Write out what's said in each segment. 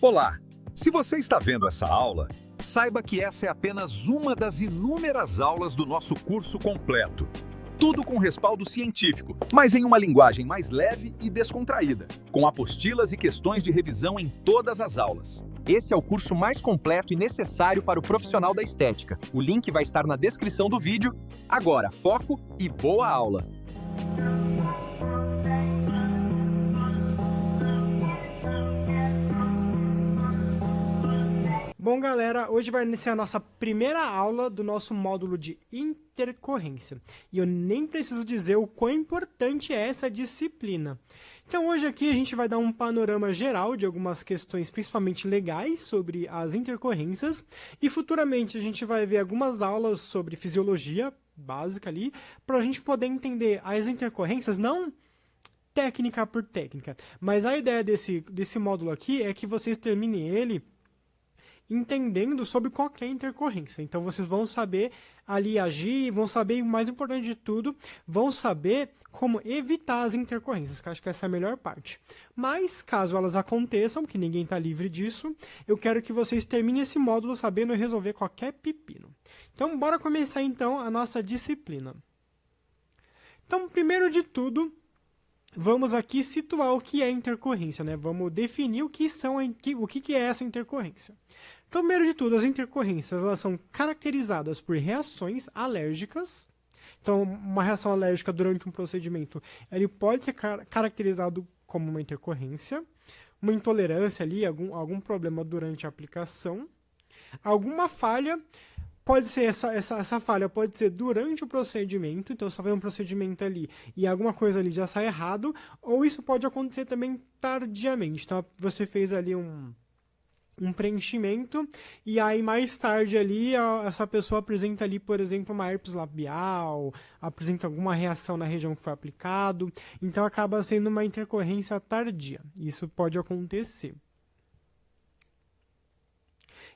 Olá! Se você está vendo essa aula, saiba que essa é apenas uma das inúmeras aulas do nosso curso completo. Tudo com respaldo científico, mas em uma linguagem mais leve e descontraída, com apostilas e questões de revisão em todas as aulas. Esse é o curso mais completo e necessário para o profissional da estética. O link vai estar na descrição do vídeo. Agora, foco e boa aula! Bom, galera, hoje vai iniciar a nossa primeira aula do nosso módulo de intercorrência. E eu nem preciso dizer o quão importante é essa disciplina. Então, hoje aqui a gente vai dar um panorama geral de algumas questões, principalmente legais, sobre as intercorrências. E futuramente a gente vai ver algumas aulas sobre fisiologia básica ali, para a gente poder entender as intercorrências, não técnica por técnica. Mas a ideia desse módulo aqui é que vocês terminem ele entendendo sobre qualquer intercorrência. Então, vocês vão saber ali agir, vão saber, o mais importante de tudo, vão saber como evitar as intercorrências, que eu acho que essa é a melhor parte. Mas, caso elas aconteçam, que ninguém está livre disso, eu quero que vocês terminem esse módulo sabendo resolver qualquer pepino. Então, bora começar, então, a nossa disciplina. Então, primeiro de tudo, vamos aqui situar o que é intercorrência, né? Vamos definir o que é essa intercorrência. Então, primeiro de tudo, as intercorrências elas são caracterizadas por reações alérgicas. Então, uma reação alérgica durante um procedimento, ele pode ser caracterizado como uma intercorrência, uma intolerância ali, algum problema durante a aplicação, alguma falha. Pode ser essa falha pode ser durante o procedimento, então você vai um procedimento ali e alguma coisa ali já sai errado, ou isso pode acontecer também tardiamente. Então você fez ali um preenchimento e aí mais tarde ali essa pessoa apresenta ali, por exemplo, uma herpes labial, apresenta alguma reação na região que foi aplicado, então acaba sendo uma intercorrência tardia. Isso pode acontecer.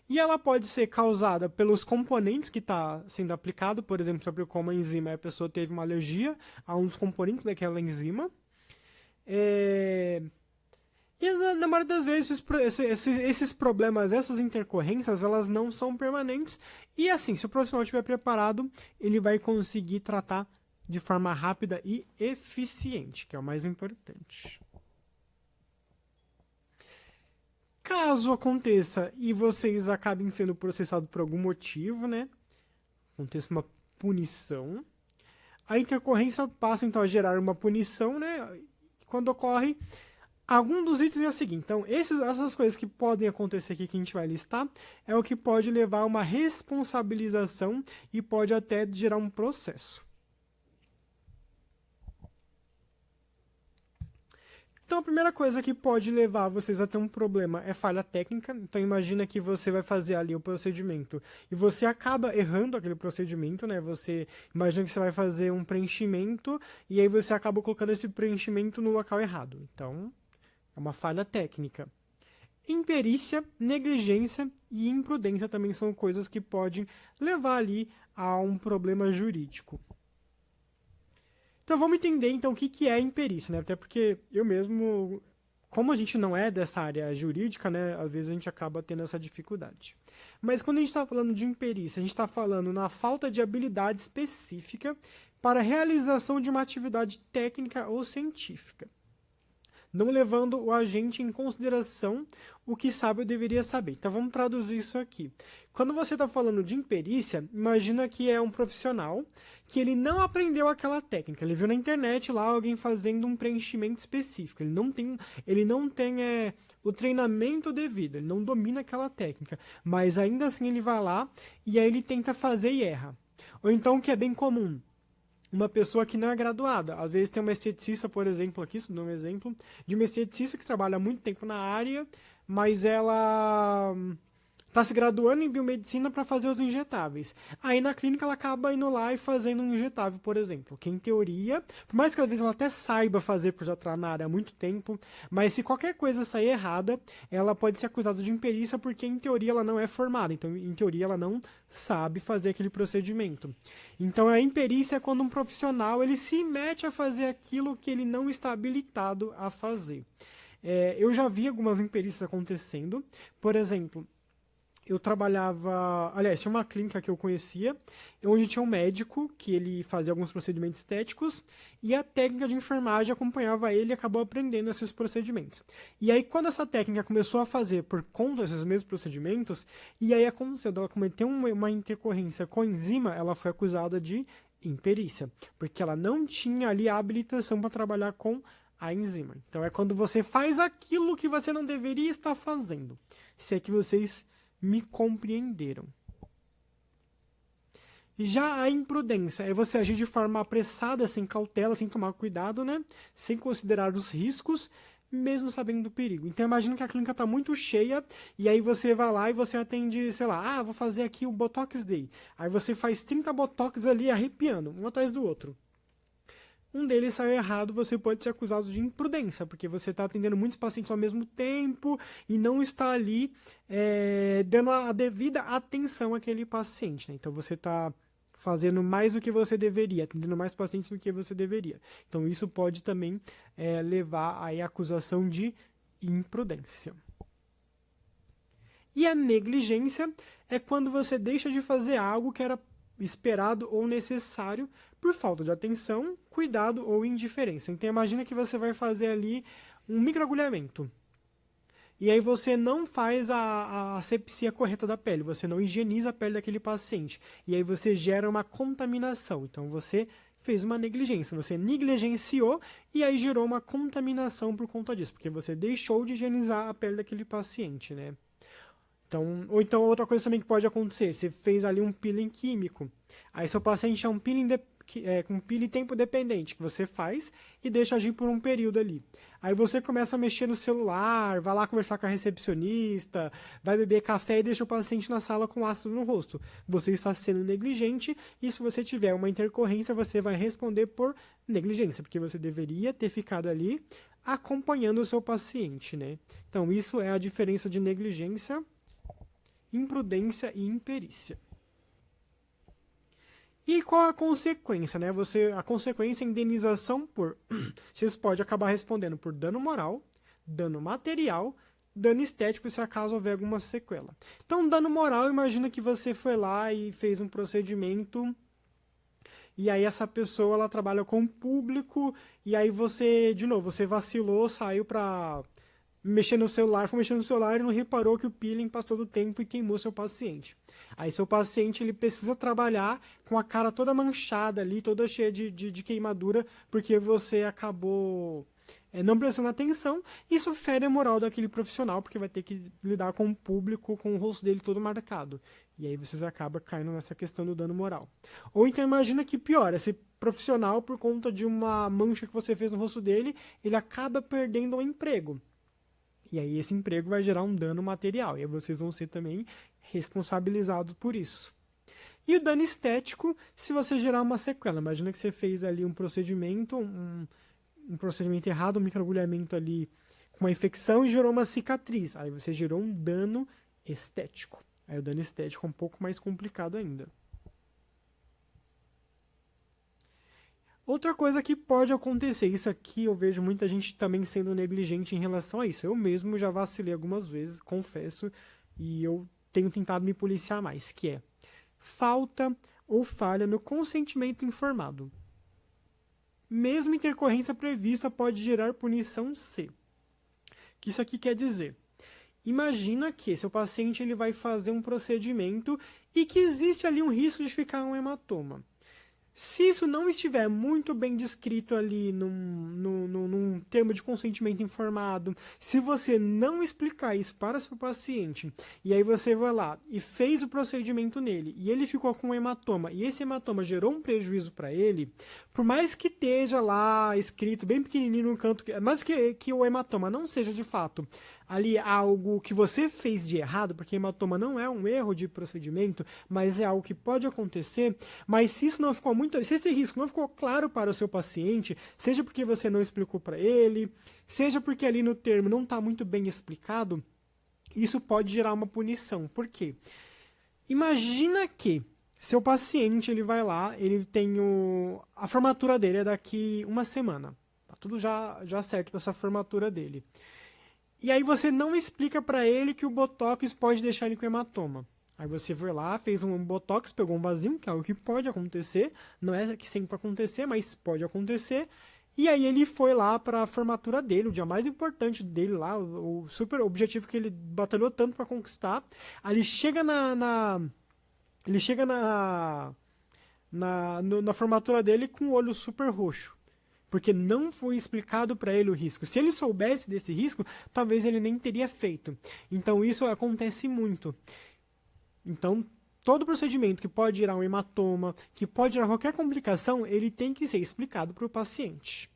E ela pode ser causada pelos componentes que está sendo aplicado, por exemplo, se aplicou uma enzima e a pessoa teve uma alergia a um dos componentes daquela enzima. E na maioria das vezes esses problemas, essas intercorrências, elas não são permanentes. E assim, se o profissional estiver preparado, ele vai conseguir tratar de forma rápida e eficiente, que é o mais importante. Caso aconteça e vocês acabem sendo processados por algum motivo, né? Aconteça uma punição. A intercorrência passa, então, a gerar uma punição, né? Quando ocorre, algum dos itens é o seguinte. Então, essas coisas que podem acontecer aqui que a gente vai listar é o que pode levar a uma responsabilização e pode até gerar um processo. Então, a primeira coisa que pode levar vocês a ter um problema é falha técnica. Então, imagina que você vai fazer ali o procedimento e você acaba errando aquele procedimento, né? Imagina que você vai fazer um preenchimento e aí você acaba colocando esse preenchimento no local errado. Então, é uma falha técnica. Imperícia, negligência e imprudência também são coisas que podem levar ali a um problema jurídico. Então, vamos entender, então, o que é imperícia, né? Até porque eu mesmo, como a gente não é dessa área jurídica, né? Às vezes a gente acaba tendo essa dificuldade. Mas quando a gente está falando de imperícia, a gente está falando na falta de habilidade específica para a realização de uma atividade técnica ou científica, não levando o agente em consideração o que sabe ou deveria saber. Então, vamos traduzir isso aqui. Quando você está falando de imperícia, imagina que é um profissional que ele não aprendeu aquela técnica. Ele viu na internet lá alguém fazendo um preenchimento específico. Ele não tem o treinamento devido, ele não domina aquela técnica. Mas ainda assim ele vai lá e aí ele tenta fazer e erra. Ou então, o que é bem comum, uma pessoa que não é graduada. Às vezes tem uma esteticista, por exemplo, aqui, isso dá um exemplo, de uma esteticista que trabalha há muito tempo na área, mas ela está se graduando em biomedicina para fazer os injetáveis. Aí na clínica ela acaba indo lá e fazendo um injetável, por exemplo, que em teoria, por mais que às vezes ela até saiba fazer por já estar na área há muito tempo, mas se qualquer coisa sair errada, ela pode ser acusada de imperícia porque em teoria ela não é formada, então em teoria ela não sabe fazer aquele procedimento. Então a imperícia é quando um profissional ele se mete a fazer aquilo que ele não está habilitado a fazer. Eu já vi algumas imperícias acontecendo. Por exemplo, eu trabalhava... Aliás, tinha uma clínica que eu conhecia, onde tinha um médico que ele fazia alguns procedimentos estéticos e a técnica de enfermagem acompanhava ele e acabou aprendendo esses procedimentos. E aí, quando essa técnica começou a fazer por conta desses mesmos procedimentos, e aí aconteceu dela cometer uma intercorrência com a enzima, ela foi acusada de imperícia, porque ela não tinha ali a habilitação para trabalhar com a enzima. Então, é quando você faz aquilo que você não deveria estar fazendo. Se é que vocês me compreenderam. Já a imprudência é você agir de forma apressada, sem cautela, sem tomar cuidado, né? Sem considerar os riscos, mesmo sabendo do perigo. Então imagina que a clínica está muito cheia e aí você vai lá e você atende, sei lá, vou fazer aqui o Botox Day. Aí você faz 30 Botox ali arrepiando, um atrás do outro. Um deles saiu errado, você pode ser acusado de imprudência, porque você está atendendo muitos pacientes ao mesmo tempo e não está ali dando a devida atenção àquele paciente. Né? Então você está fazendo mais do que você deveria, atendendo mais pacientes do que você deveria. Então isso pode também levar aí à acusação de imprudência. E a negligência é quando você deixa de fazer algo que era esperado ou necessário por falta de atenção, cuidado ou indiferença. Então imagina que você vai fazer ali um microagulhamento. E aí você não faz a asepsia correta da pele, você não higieniza a pele daquele paciente. E aí você gera uma contaminação. Então você fez uma negligência, você negligenciou e aí gerou uma contaminação por conta disso, porque você deixou de higienizar a pele daquele paciente, né? Então, ou então outra coisa também que pode acontecer, você fez ali um peeling químico, aí seu paciente é um peeling com peeling tempo dependente, que você faz e deixa agir por um período ali. Aí você começa a mexer no celular, vai lá conversar com a recepcionista, vai beber café e deixa o paciente na sala com ácido no rosto. Você está sendo negligente e se você tiver uma intercorrência, você vai responder por negligência, porque você deveria ter ficado ali acompanhando o seu paciente, né? Então isso é a diferença de negligência, imprudência e imperícia. E qual a consequência, né? A consequência é indenização por... Vocês podem acabar respondendo por dano moral, dano material, dano estético, se acaso houver alguma sequela. Então, dano moral, imagina que você foi lá e fez um procedimento e aí essa pessoa, ela trabalha com o público e aí você, de novo, você vacilou, saiu pra... foi mexendo no celular e não reparou que o peeling passou do tempo e queimou seu paciente. Aí seu paciente ele precisa trabalhar com a cara toda manchada ali, toda cheia de queimadura, porque você acabou não prestando atenção. Isso fere a moral daquele profissional, porque vai ter que lidar com o público, com o rosto dele todo marcado. E aí vocês acabam caindo nessa questão do dano moral. Ou então imagina que pior, esse profissional, por conta de uma mancha que você fez no rosto dele, ele acaba perdendo o emprego. E aí esse emprego vai gerar um dano material. E aí vocês vão ser também responsabilizados por isso. E o dano estético, se você gerar uma sequela. Imagina que você fez ali um procedimento, um procedimento errado, um microagulhamento ali com uma infecção e gerou uma cicatriz. Aí você gerou um dano estético. Aí o dano estético é um pouco mais complicado ainda. Outra coisa que pode acontecer, isso aqui eu vejo muita gente também sendo negligente em relação a isso. Eu mesmo já vacilei algumas vezes, confesso, e eu tenho tentado me policiar mais, que é falta ou falha no consentimento informado. Mesmo intercorrência prevista pode gerar punição C. O que isso aqui quer dizer? Imagina que seu paciente ele vai fazer um procedimento e que existe ali um risco de ficar um hematoma. Se isso não estiver muito bem descrito ali num termo de consentimento informado, se você não explicar isso para seu paciente, e aí você vai lá e fez o procedimento nele, e ele ficou com um hematoma, e esse hematoma gerou um prejuízo para ele, por mais que esteja lá escrito bem pequenininho no canto, mas que o hematoma não seja de fato ali algo que você fez de errado, porque hematoma não é um erro de procedimento, mas é algo que pode acontecer, mas se isso não ficou se esse risco não ficou claro para o seu paciente, seja porque você não explicou para ele, seja porque ali no termo não está muito bem explicado, isso pode gerar uma punição. Por quê? Imagina que seu paciente ele vai lá, ele tem a formatura dele é daqui uma semana, tá tudo já certo para essa formatura dele. E aí você não explica para ele que o Botox pode deixar ele com hematoma. Aí você foi lá, fez um Botox, pegou um vasinho, que é algo que pode acontecer, não é que sempre vai acontecer, mas pode acontecer. E aí ele foi lá para a formatura dele, o dia mais importante dele lá, o super objetivo que ele batalhou tanto para conquistar. Aí ele chega ele chega na formatura dele com o olho super roxo. Porque não foi explicado para ele o risco. Se ele soubesse desse risco, talvez ele nem teria feito. Então isso acontece muito. Então, todo procedimento que pode gerar um hematoma, que pode gerar qualquer complicação, ele tem que ser explicado para o paciente.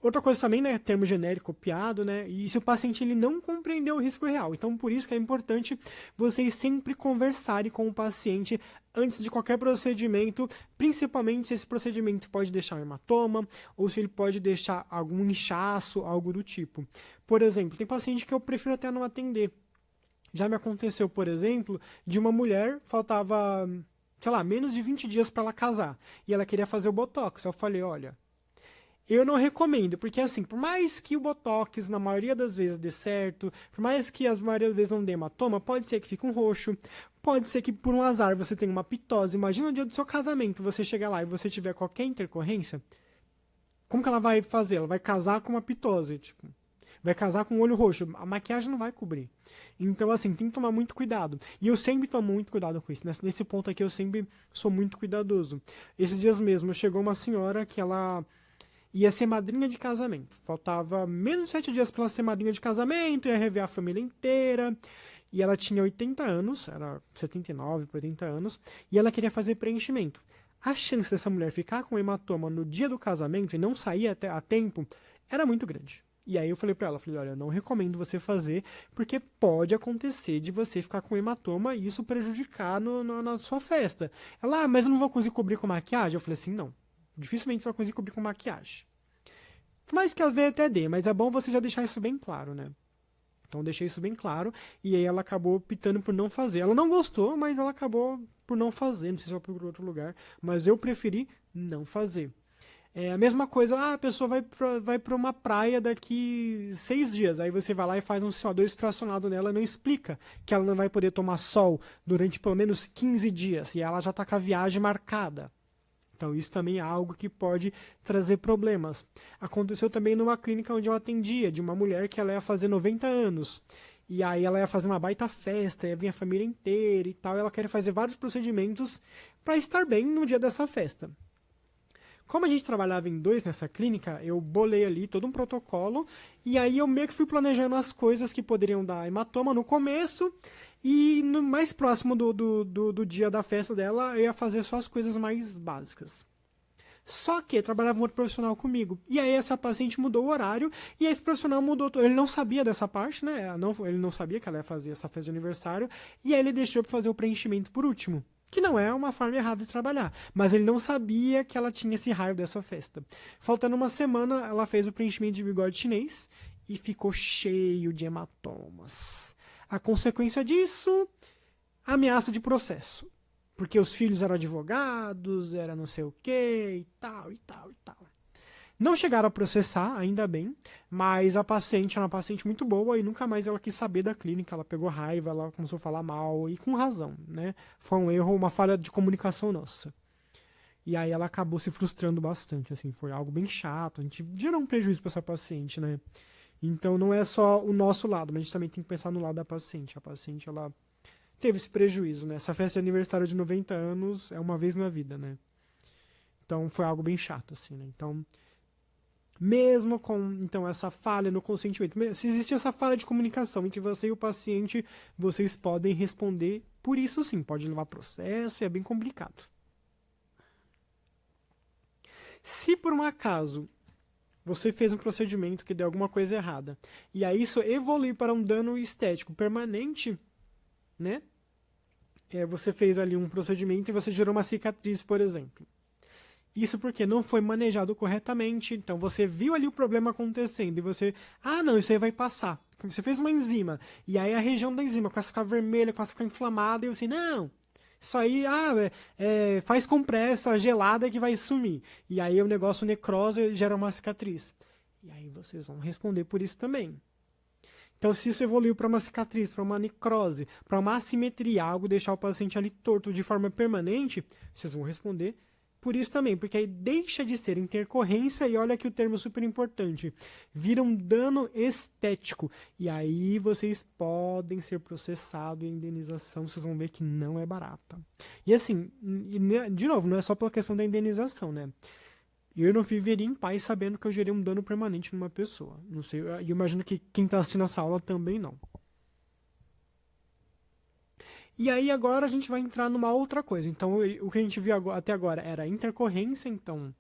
Outra coisa também, né, termo genérico copiado, né, e se o paciente ele não compreendeu o risco real. Então, por isso que é importante vocês sempre conversarem com o paciente antes de qualquer procedimento, principalmente se esse procedimento pode deixar um hematoma ou se ele pode deixar algum inchaço, algo do tipo. Por exemplo, tem paciente que eu prefiro até não atender. Já me aconteceu, por exemplo, de uma mulher, faltava, sei lá, menos de 20 dias para ela casar, e ela queria fazer o Botox. Eu falei, olha, eu não recomendo, porque assim, por mais que o Botox na maioria das vezes dê certo, por mais que a maioria das vezes não dê hematoma, pode ser que fique um roxo, pode ser que por um azar você tenha uma pitose. Imagina o dia do seu casamento, você chegar lá e você tiver qualquer intercorrência, como que ela vai fazer? Ela vai casar com uma pitose, tipo, vai casar com o olho roxo, a maquiagem não vai cobrir. Então, assim, tem que tomar muito cuidado. E eu sempre tomo muito cuidado com isso. Nesse ponto aqui, eu sempre sou muito cuidadoso. Esses dias mesmo, chegou uma senhora que ela ia ser madrinha de casamento. Faltava menos de 7 dias para ela ser madrinha de casamento, ia rever a família inteira. E ela tinha 80 anos, era 79 para 80 anos, e ela queria fazer preenchimento. A chance dessa mulher ficar com hematoma no dia do casamento e não sair até a tempo era muito grande. E aí eu falei pra ela, olha, eu não recomendo você fazer, porque pode acontecer de você ficar com hematoma e isso prejudicar na sua festa. Ela, mas eu não vou conseguir cobrir com maquiagem? Eu falei assim, não, dificilmente você vai conseguir cobrir com maquiagem. Mas que às vezes até dê, mas é bom você já deixar isso bem claro, né? Então eu deixei isso bem claro, e aí ela acabou optando por não fazer. Ela não gostou, mas ela acabou por não fazer, não sei se ela foi por outro lugar, mas eu preferi não fazer. É a mesma coisa, a pessoa vai pra uma praia daqui 6 dias, aí você vai lá e faz um CO2 fracionado nela e não explica que ela não vai poder tomar sol durante pelo menos 15 dias, e ela já tá com a viagem marcada. Então isso também é algo que pode trazer problemas. Aconteceu também numa clínica onde eu atendia, de uma mulher que ela ia fazer 90 anos, e aí ela ia fazer uma baita festa, ia vir a família inteira e tal, e ela queria fazer vários procedimentos para estar bem no dia dessa festa. Como a gente trabalhava em 2 nessa clínica, eu bolei ali todo um protocolo e aí eu meio que fui planejando as coisas que poderiam dar hematoma no começo e no mais próximo do dia da festa dela, eu ia fazer só as coisas mais básicas. Só que trabalhava um outro profissional comigo. E aí essa paciente mudou o horário e esse profissional mudou. Ele não sabia dessa parte, né? Ele não sabia que ela ia fazer essa festa de aniversário e aí ele deixou para fazer o preenchimento por último. Que não é uma forma errada de trabalhar, mas ele não sabia que ela tinha esse raio dessa festa. Faltando uma semana, ela fez o preenchimento de bigode chinês e ficou cheio de hematomas. A consequência disso, ameaça de processo. Porque os filhos eram advogados, era não sei o que, e tal, e tal, e tal. Não chegaram a processar, ainda bem, mas a paciente era uma paciente muito boa e nunca mais ela quis saber da clínica, ela pegou raiva, ela começou a falar mal, e com razão, né? Foi um erro, uma falha de comunicação nossa. E aí ela acabou se frustrando bastante, assim, foi algo bem chato, a gente gerou um prejuízo para essa paciente, né? Então não é só o nosso lado, mas a gente também tem que pensar no lado da paciente. A paciente, ela teve esse prejuízo, né? Essa festa de aniversário de 90 anos é uma vez na vida, né? Então foi algo bem chato, assim, né? Então, mesmo com então essa falha no consentimento, se existe essa falha de comunicação entre você e o paciente, vocês podem responder por isso sim, pode levar processo e é bem complicado. Se por um acaso você fez um procedimento que deu alguma coisa errada, e aí isso evoluir para um dano estético permanente, né? Você fez ali um procedimento e você gerou uma cicatriz, por exemplo. Isso porque não foi manejado corretamente, então você viu ali o problema acontecendo e você, não, isso aí vai passar. Você fez uma enzima, e aí a região da enzima começa a ficar vermelha, começa a ficar inflamada, e você, não, isso aí, faz compressa gelada que vai sumir. E aí o negócio necrose e gera uma cicatriz. E aí vocês vão responder por isso também. Então, se isso evoluiu para uma cicatriz, para uma necrose, para uma assimetria, algo deixar o paciente ali torto de forma permanente, vocês vão responder por isso também, porque aí deixa de ser intercorrência e olha aqui o termo super importante, vira um dano estético. E aí vocês podem ser processados em indenização, vocês vão ver que não é barata. E assim, de novo, não é só pela questão da indenização, né? Eu não viveria em paz sabendo que eu gerei um dano permanente numa pessoa. Não sei, eu imagino que quem está assistindo essa aula também não. E aí agora a gente vai entrar numa outra coisa. Então o que a gente viu até agora era intercorrência, então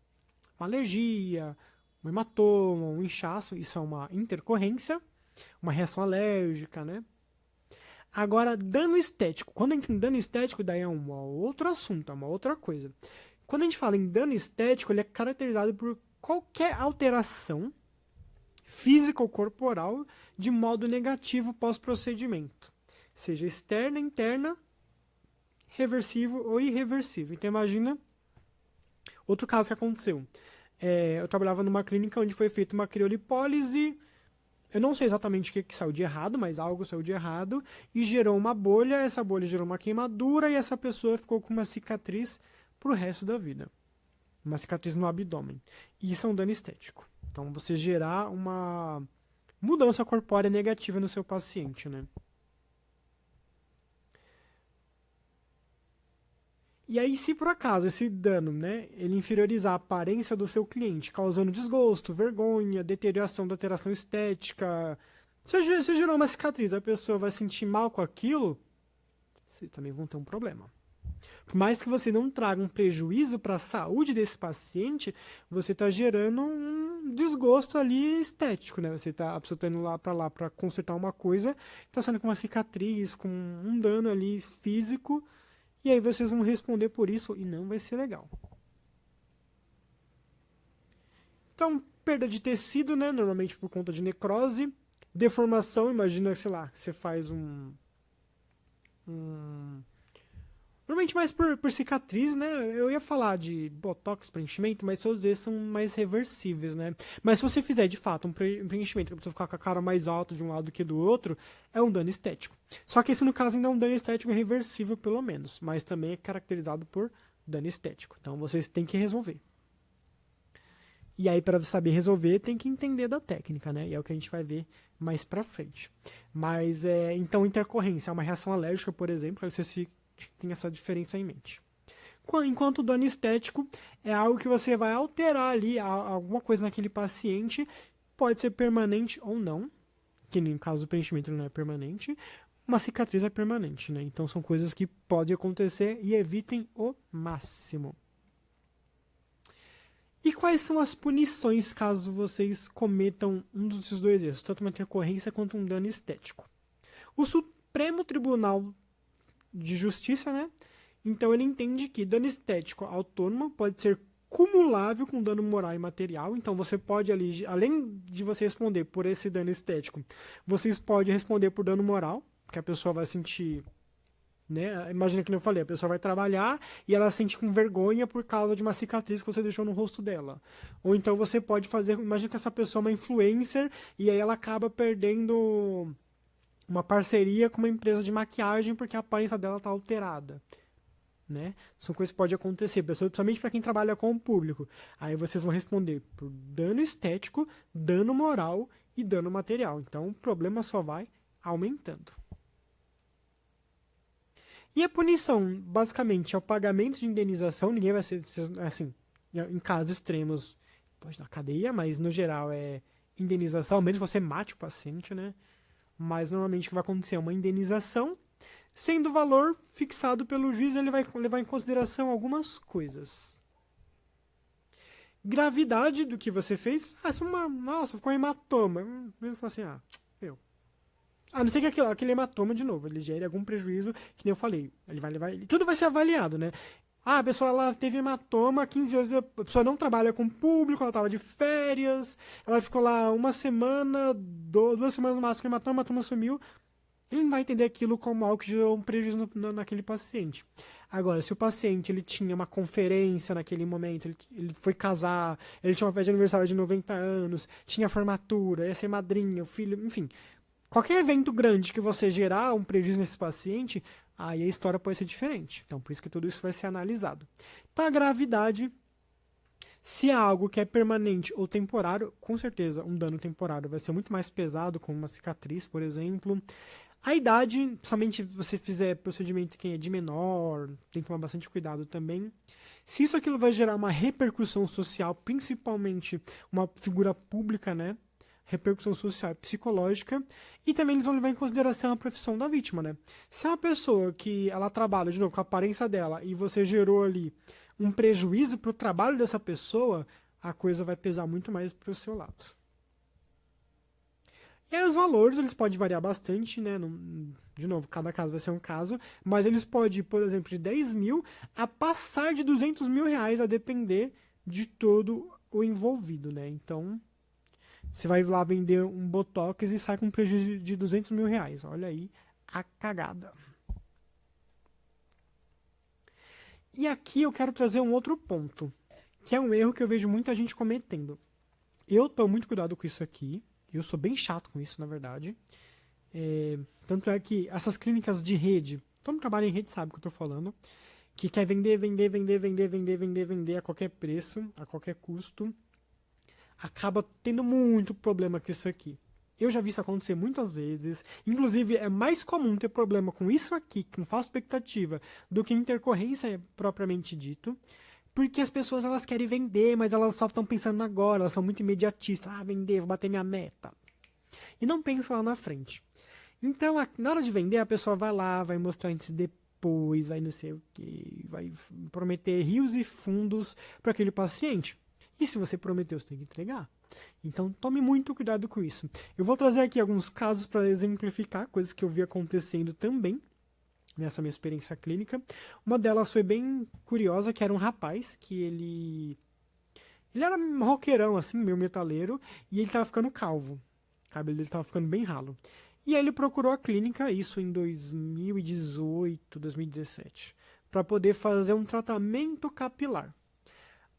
uma alergia, um hematoma, um inchaço, isso é uma intercorrência, uma reação alérgica, né? Agora, dano estético. Quando entra em dano estético, daí é um outro assunto, é uma outra coisa. Quando a gente fala em dano estético, ele é caracterizado por qualquer alteração física ou corporal de modo negativo pós-procedimento. Seja externa, interna, reversível ou irreversível. Então imagina outro caso que aconteceu. Eu trabalhava numa clínica onde foi feita uma criolipólise. Eu não sei exatamente o que saiu de errado, mas algo saiu de errado e gerou uma bolha. Essa bolha gerou uma queimadura e essa pessoa ficou com uma cicatriz pro resto da vida. Uma cicatriz no abdômen. Isso é um dano estético. Então você gerar uma mudança corpórea negativa no seu paciente, né? E aí, se por acaso esse dano, né, ele inferiorizar a aparência do seu cliente, causando desgosto, vergonha, deterioração da alteração estética, se gerou uma cicatriz, a pessoa vai sentir mal com aquilo, vocês também vão ter um problema. Por mais que você não traga um prejuízo para a saúde desse paciente, você está gerando um desgosto ali estético, né? A pessoa está indo lá para consertar uma coisa, está saindo com uma cicatriz, com um dano ali físico. E aí vocês vão responder por isso e não vai ser legal. Então, perda de tecido, né? Normalmente por conta de necrose. Deformação, imagina, sei lá, você faz normalmente mais por cicatriz, né? Eu ia falar de botox, preenchimento, mas todos esses são mais reversíveis, né? Mas se você fizer, de fato, um preenchimento que a pessoa ficar com a cara mais alta de um lado que do outro, é um dano estético. Só que esse, no caso, ainda é um dano estético reversível, pelo menos. Mas também é caracterizado por dano estético. Então, vocês têm que resolver. E aí, para saber resolver, tem que entender da técnica, né? E é o que a gente vai ver mais pra frente. Mas, então, intercorrência é uma reação alérgica, por exemplo, aí você tem essa diferença em mente. Enquanto o dano estético é algo que você vai alterar ali alguma coisa naquele paciente, pode ser permanente ou não, que no caso do preenchimento ele não é permanente, uma cicatriz é permanente, né? Então são coisas que podem acontecer e evitem o máximo. E quais são as punições caso vocês cometam um desses dois erros, tanto uma intercorrência quanto um dano estético? O Supremo Tribunal de Justiça, né? Então ele entende que dano estético autônomo pode ser cumulável com dano moral e material. Então você pode ali, além de você responder por esse dano estético, vocês podem responder por dano moral, que a pessoa vai sentir, né? Imagina que eu falei, a pessoa vai trabalhar e ela sente com vergonha por causa de uma cicatriz que você deixou no rosto dela. Ou então você pode fazer, imagina que essa pessoa é uma influencer e aí ela acaba perdendo uma parceria com uma empresa de maquiagem porque a aparência dela está alterada, né? São coisas que podem acontecer, principalmente para quem trabalha com o público. Aí vocês vão responder por dano estético, dano moral e dano material. Então o problema só vai aumentando. E a punição, basicamente, é o pagamento de indenização. Ninguém vai ser, assim, em casos extremos, pode dar cadeia, mas no geral é indenização, mesmo que você mate o paciente, né? Mas normalmente o que vai acontecer é uma indenização, sendo o valor fixado pelo juiz, ele vai levar em consideração algumas coisas. Gravidade do que você fez. Nossa, ficou um hematoma. Eu falo assim, a não ser que aquele hematoma, de novo, ele gere algum prejuízo, que nem eu falei. Ele vai levar. Tudo vai ser avaliado, né? A pessoa ela teve hematoma, 15 dias, a pessoa não trabalha com público, ela estava de férias, ela ficou lá uma semana, 2 semanas no máximo com hematoma sumiu. ele não vai entender aquilo como algo que gerou um prejuízo naquele paciente. Agora, se o paciente ele tinha uma conferência naquele momento, ele foi casar, ele tinha uma festa de aniversário de 90 anos, tinha formatura, ia ser madrinha, o filho, enfim. Qualquer evento grande que você gerar um prejuízo nesse paciente, aí a história pode ser diferente. Então, por isso que tudo isso vai ser analisado. Então, a gravidade, se é algo que é permanente ou temporário, com certeza um dano temporário vai ser muito mais pesado, como uma cicatriz, por exemplo. A idade, somente se você fizer procedimento quem é de menor, tem que tomar bastante cuidado também. Se isso aquilo vai gerar uma repercussão social, principalmente uma figura pública, né? Repercussão social e psicológica, e também eles vão levar em consideração a profissão da vítima, né? Se é uma pessoa que ela trabalha, de novo, com a aparência dela, e você gerou ali um prejuízo para o trabalho dessa pessoa, a coisa vai pesar muito mais para o seu lado. E aí os valores, eles podem variar bastante, né? De novo, cada caso vai ser um caso, mas eles podem ir, por exemplo, de 10 mil a passar de 200 mil reais, a depender de todo o envolvido, né? Então, você vai lá vender um Botox e sai com um prejuízo de 200 mil reais. Olha aí a cagada. E aqui eu quero trazer um outro ponto, que é um erro que eu vejo muita gente cometendo. Eu tomo muito cuidado com isso aqui. Eu sou bem chato com isso, na verdade. Tanto é que essas clínicas de rede, todo mundo trabalha em rede sabe o que eu estou falando, que quer vender a qualquer preço, a qualquer custo, acaba tendo muito problema com isso aqui. Eu já vi isso acontecer muitas vezes. Inclusive, é mais comum ter problema com isso aqui, com falsa expectativa, do que intercorrência propriamente dito. Porque as pessoas elas querem vender, mas elas só estão pensando agora, elas são muito imediatistas. Ah, vender, vou bater minha meta. E não pensam lá na frente. Então, na hora de vender, a pessoa vai lá, vai mostrar antes e depois, vai não sei o que, vai prometer rios e fundos para aquele paciente. E se você prometeu, você tem que entregar. Então, tome muito cuidado com isso. Eu vou trazer aqui alguns casos para exemplificar, coisas que eu vi acontecendo também nessa minha experiência clínica. Uma delas foi bem curiosa, que era um rapaz que ele era roqueirão, assim, meio metaleiro, e ele tava ficando calvo. O cabelo dele tava ficando bem ralo. E aí ele procurou a clínica, isso em 2018, 2017, para poder fazer um tratamento capilar.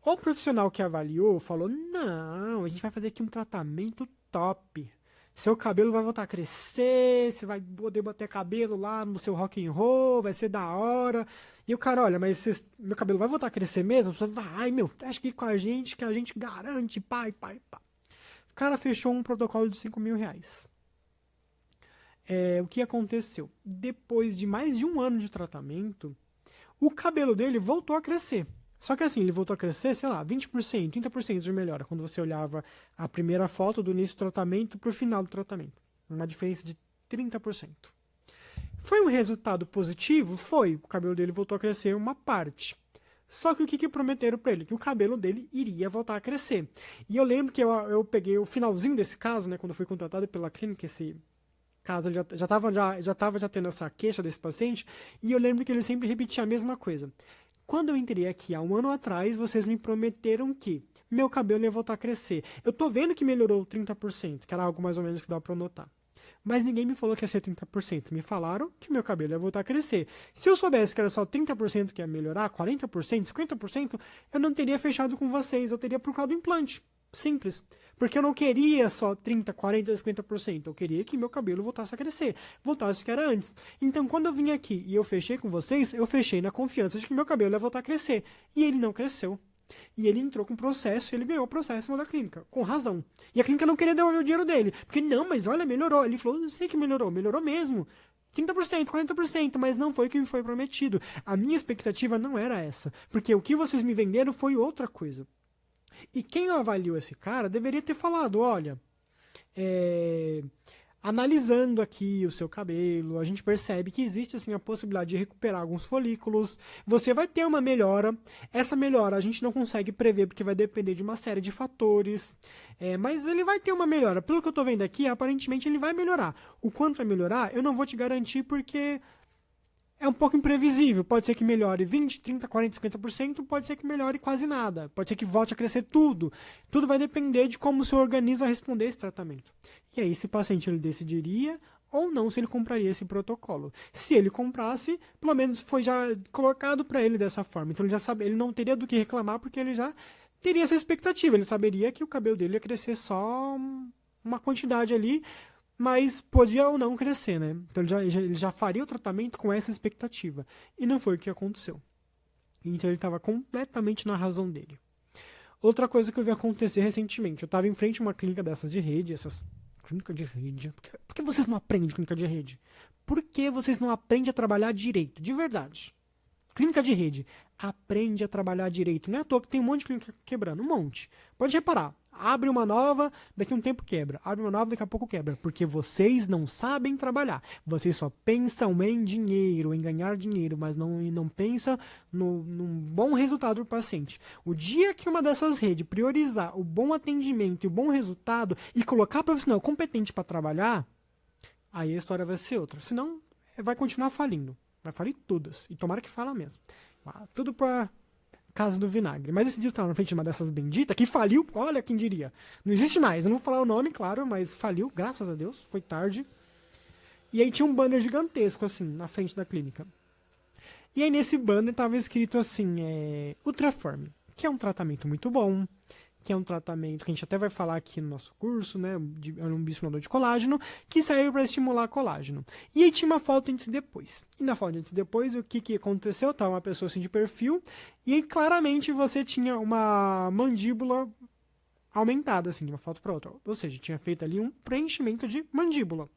O profissional que avaliou falou, não, a gente vai fazer aqui um tratamento top. Seu cabelo vai voltar a crescer, você vai poder bater cabelo lá no seu rock and roll, vai ser da hora. E o cara, olha, mas meu cabelo vai voltar a crescer mesmo? Você vai, meu, fecha aqui com a gente que a gente garante, pai. O cara fechou um protocolo de 5 mil reais. O que aconteceu? Depois de mais de um ano de tratamento, o cabelo dele voltou a crescer. Só que assim, ele voltou a crescer, sei lá, 20%, 30% de melhora quando você olhava a primeira foto do início do tratamento para o final do tratamento. Uma diferença de 30%. Foi um resultado positivo? Foi. O cabelo dele voltou a crescer uma parte. Só que o que prometeram para ele? Que o cabelo dele iria voltar a crescer. E eu lembro que eu peguei o finalzinho desse caso, né, quando eu fui contratado pela clínica, esse caso já estava tendo essa queixa desse paciente, e eu lembro que ele sempre repetia a mesma coisa. Quando eu entrei aqui há um ano atrás, vocês me prometeram que meu cabelo ia voltar a crescer. Eu tô vendo que melhorou 30%, que era algo mais ou menos que dava pra notar. Mas ninguém me falou que ia ser 30%. Me falaram que meu cabelo ia voltar a crescer. Se eu soubesse que era só 30% que ia melhorar, 40%, 50%, eu não teria fechado com vocês. Eu teria procurado um implante. Simples. Porque eu não queria só 30%, 40%, 50%. Eu queria que meu cabelo voltasse a crescer. Voltasse o que era antes. Então, quando eu vim aqui e eu fechei com vocês, eu fechei na confiança de que meu cabelo ia voltar a crescer. E ele não cresceu. E ele entrou com processo e ele ganhou o processo da clínica. Com razão. E a clínica não queria devolver o dinheiro dele. Porque, não, mas olha, melhorou. Ele falou, eu sei que melhorou. Melhorou mesmo. 30%, 40%, mas não foi o que me foi prometido. A minha expectativa não era essa. Porque o que vocês me venderam foi outra coisa. E quem avaliou esse cara deveria ter falado, olha, analisando aqui o seu cabelo, a gente percebe que existe assim a possibilidade de recuperar alguns folículos, você vai ter uma melhora, essa melhora a gente não consegue prever porque vai depender de uma série de fatores, mas ele vai ter uma melhora, pelo que eu tô vendo aqui, aparentemente ele vai melhorar. O quanto vai melhorar, eu não vou te garantir porque é um pouco imprevisível, pode ser que melhore 20, 30, 40, 50%, pode ser que melhore quase nada, pode ser que volte a crescer tudo. Tudo vai depender de como o seu organismo vai responder esse tratamento. E aí esse paciente ele decidiria ou não se ele compraria esse protocolo. Se ele comprasse, pelo menos foi já colocado para ele dessa forma. Então ele já sabe, ele não teria do que reclamar porque ele já teria essa expectativa. Ele saberia que o cabelo dele ia crescer só uma quantidade ali, mas podia ou não crescer, né? Então ele já faria o tratamento com essa expectativa. E não foi o que aconteceu. Então ele estava completamente na razão dele. Outra coisa que eu vi acontecer recentemente, eu estava em frente a uma clínica dessas de rede, essas clínica de rede. Por que vocês não aprendem clínica de rede? Por que vocês não aprendem a trabalhar direito? De verdade. Clínica de rede. Aprende a trabalhar direito. Não é à toa que tem um monte de clínica quebrando. Um monte. Pode reparar. Abre uma nova, daqui a um tempo quebra. Abre uma nova, daqui a pouco quebra. Porque vocês não sabem trabalhar. Vocês só pensam em dinheiro, em ganhar dinheiro, mas não pensam num bom resultado do paciente. O dia que uma dessas redes priorizar o bom atendimento e o bom resultado e colocar profissional competente para trabalhar, aí a história vai ser outra. Senão, vai continuar falindo. Vai falir todas. E tomara que fala mesmo. Tudo para casa do vinagre. Mas esse dia eu estava na frente de uma dessas benditas que faliu. Olha quem diria. Não existe mais. Eu não vou falar o nome, claro, mas faliu. Graças a Deus. Foi tarde. E aí tinha um banner gigantesco, assim, na frente da clínica. E aí nesse banner estava escrito assim, Ultraform, que é um tratamento muito bom, que é um tratamento que a gente até vai falar aqui no nosso curso, né, é um bistimulador de colágeno, que serve para estimular colágeno. E aí tinha uma foto antes e depois. E na foto antes e depois, o que aconteceu? Tava uma pessoa assim de perfil, e aí claramente você tinha uma mandíbula aumentada, assim, de uma foto para outra. Ou seja, tinha feito ali um preenchimento de mandíbula.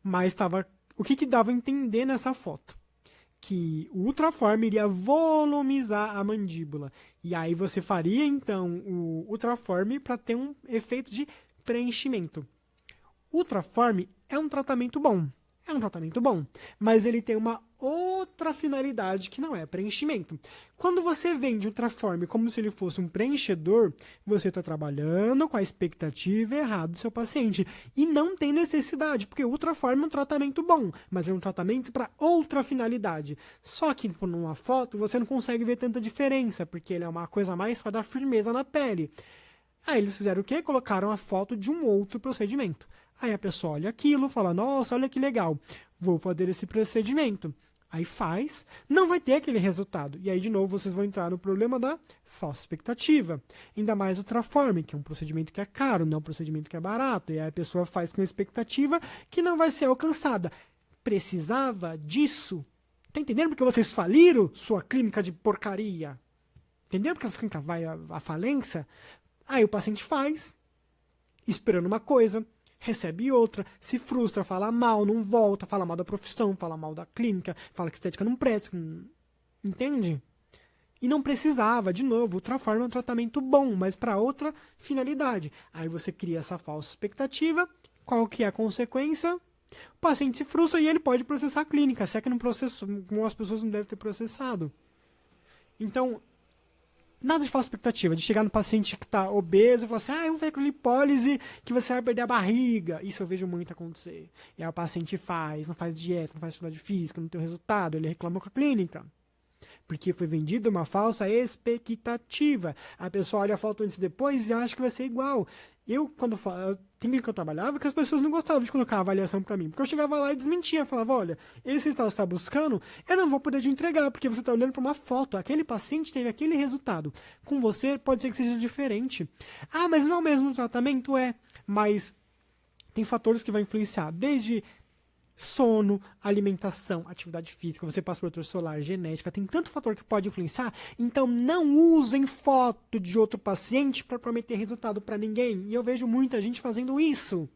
Mas tava... O que dava a entender nessa foto? Que o Ultraform iria volumizar a mandíbula. E aí você faria, então, o Ultraform para ter um efeito de preenchimento. O Ultraform é um tratamento bom. É um tratamento bom. Mas ele tem uma outra finalidade que não é preenchimento. Quando você vende o Ultraform como se ele fosse um preenchedor, você está trabalhando com a expectativa errada do seu paciente. E não tem necessidade, porque o Ultraform é um tratamento bom, mas é um tratamento para outra finalidade. Só que numa foto você não consegue ver tanta diferença, porque ele é uma coisa mais para dar firmeza na pele. Aí eles fizeram o quê? Colocaram a foto de um outro procedimento. Aí a pessoa olha aquilo, fala, nossa, olha que legal, vou fazer esse procedimento. Aí faz, não vai ter aquele resultado. E aí, de novo, vocês vão entrar no problema da falsa expectativa. Ainda mais o Ultraform, que é um procedimento que é caro, não é um procedimento que é barato. E aí a pessoa faz com expectativa que não vai ser alcançada. Precisava disso? Tá entendendo porque vocês faliram sua clínica de porcaria? Entendeu porque essa clínica vai à falência? Aí o paciente faz, esperando uma coisa, recebe outra, se frustra, fala mal, não volta, fala mal da profissão, fala mal da clínica, fala que estética não presta, entende? E não precisava, de novo, o Ultraform é um tratamento bom, mas para outra finalidade. Aí você cria essa falsa expectativa, qual que é a consequência? O paciente se frustra e ele pode processar a clínica, se é que não processou, como as pessoas não devem ter processado. Então, nada de falsa expectativa, de chegar no paciente que está obeso e falar assim, eu vou fazer com lipólise que você vai perder a barriga. Isso eu vejo muito acontecer. E aí o paciente não faz dieta, não faz atividade física, não tem o resultado, ele reclama com a clínica. Porque foi vendida uma falsa expectativa. A pessoa olha a foto antes e depois e acha que vai ser igual. Tem que eu trabalhava que as pessoas não gostavam de colocar a avaliação para mim. Porque eu chegava lá e desmentia. Falava, olha, esse estado você está buscando, eu não vou poder te entregar, porque você está olhando para uma foto. Aquele paciente teve aquele resultado. Com você, pode ser que seja diferente. Ah, mas não é o mesmo tratamento? É. Mas tem fatores que vão influenciar. Desde sono, alimentação, atividade física, você passa protetor solar, genética, tem tanto fator que pode influenciar, então não usem foto de outro paciente para prometer resultado para ninguém. E eu vejo muita gente fazendo isso.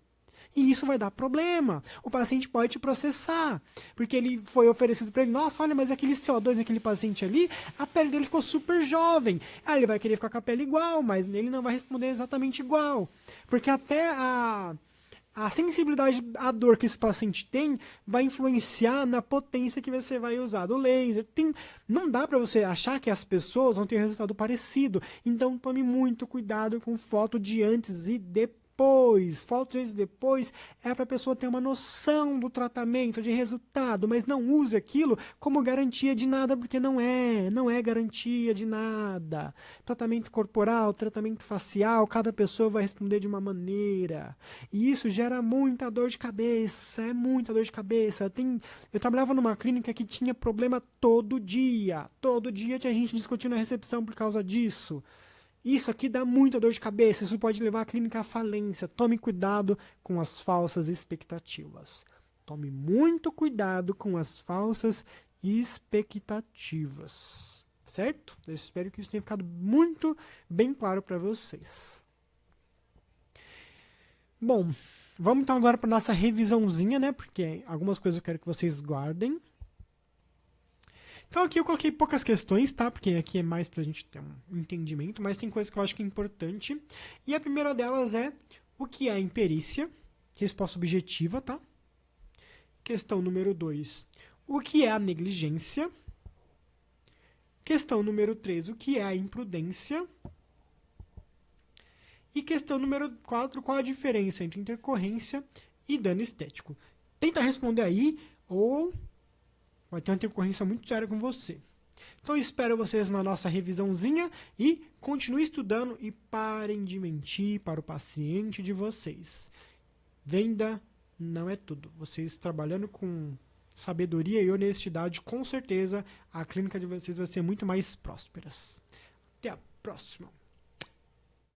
E isso vai dar problema. O paciente pode te processar, porque ele foi oferecido para ele, nossa, olha, mas aquele CO2 naquele paciente ali, a pele dele ficou super jovem. Aí ele vai querer ficar com a pele igual, mas ele não vai responder exatamente igual. Porque até a sensibilidade à dor que esse paciente tem vai influenciar na potência que você vai usar do laser. Não dá para você achar que as pessoas vão ter resultado parecido. Então tome muito cuidado com foto de antes e depois. depois. Fotos antes e depois é para a pessoa ter uma noção do tratamento, de resultado, mas não use aquilo como garantia de nada, porque não é garantia de nada. Tratamento corporal, tratamento facial, cada pessoa vai responder de uma maneira. E isso gera muita dor de cabeça, é muita dor de cabeça. Eu trabalhava numa clínica que tinha problema todo dia tinha gente discutindo a recepção por causa disso. Isso aqui dá muita dor de cabeça, isso pode levar a clínica à falência. Tome cuidado com as falsas expectativas. Tome muito cuidado com as falsas expectativas. Certo? Eu espero que isso tenha ficado muito bem claro para vocês. Bom, vamos então agora para nossa revisãozinha, né? Porque algumas coisas eu quero que vocês guardem. Então aqui eu coloquei poucas questões, tá? Porque aqui é mais pra gente ter um entendimento, mas tem coisas que eu acho que é importante. E a primeira delas é o que é imperícia, resposta objetiva, tá? Questão número 2, o que é a negligência? Questão número 3, o que é a imprudência? E questão número 4, qual a diferença entre intercorrência e dano estético? Tenta responder aí, ou vai ter uma intercorrência muito séria com você. Então espero vocês na nossa revisãozinha e continue estudando e parem de mentir para o paciente de vocês. Venda não é tudo. Vocês trabalhando com sabedoria e honestidade, com certeza a clínica de vocês vai ser muito mais próspera. Até a próxima!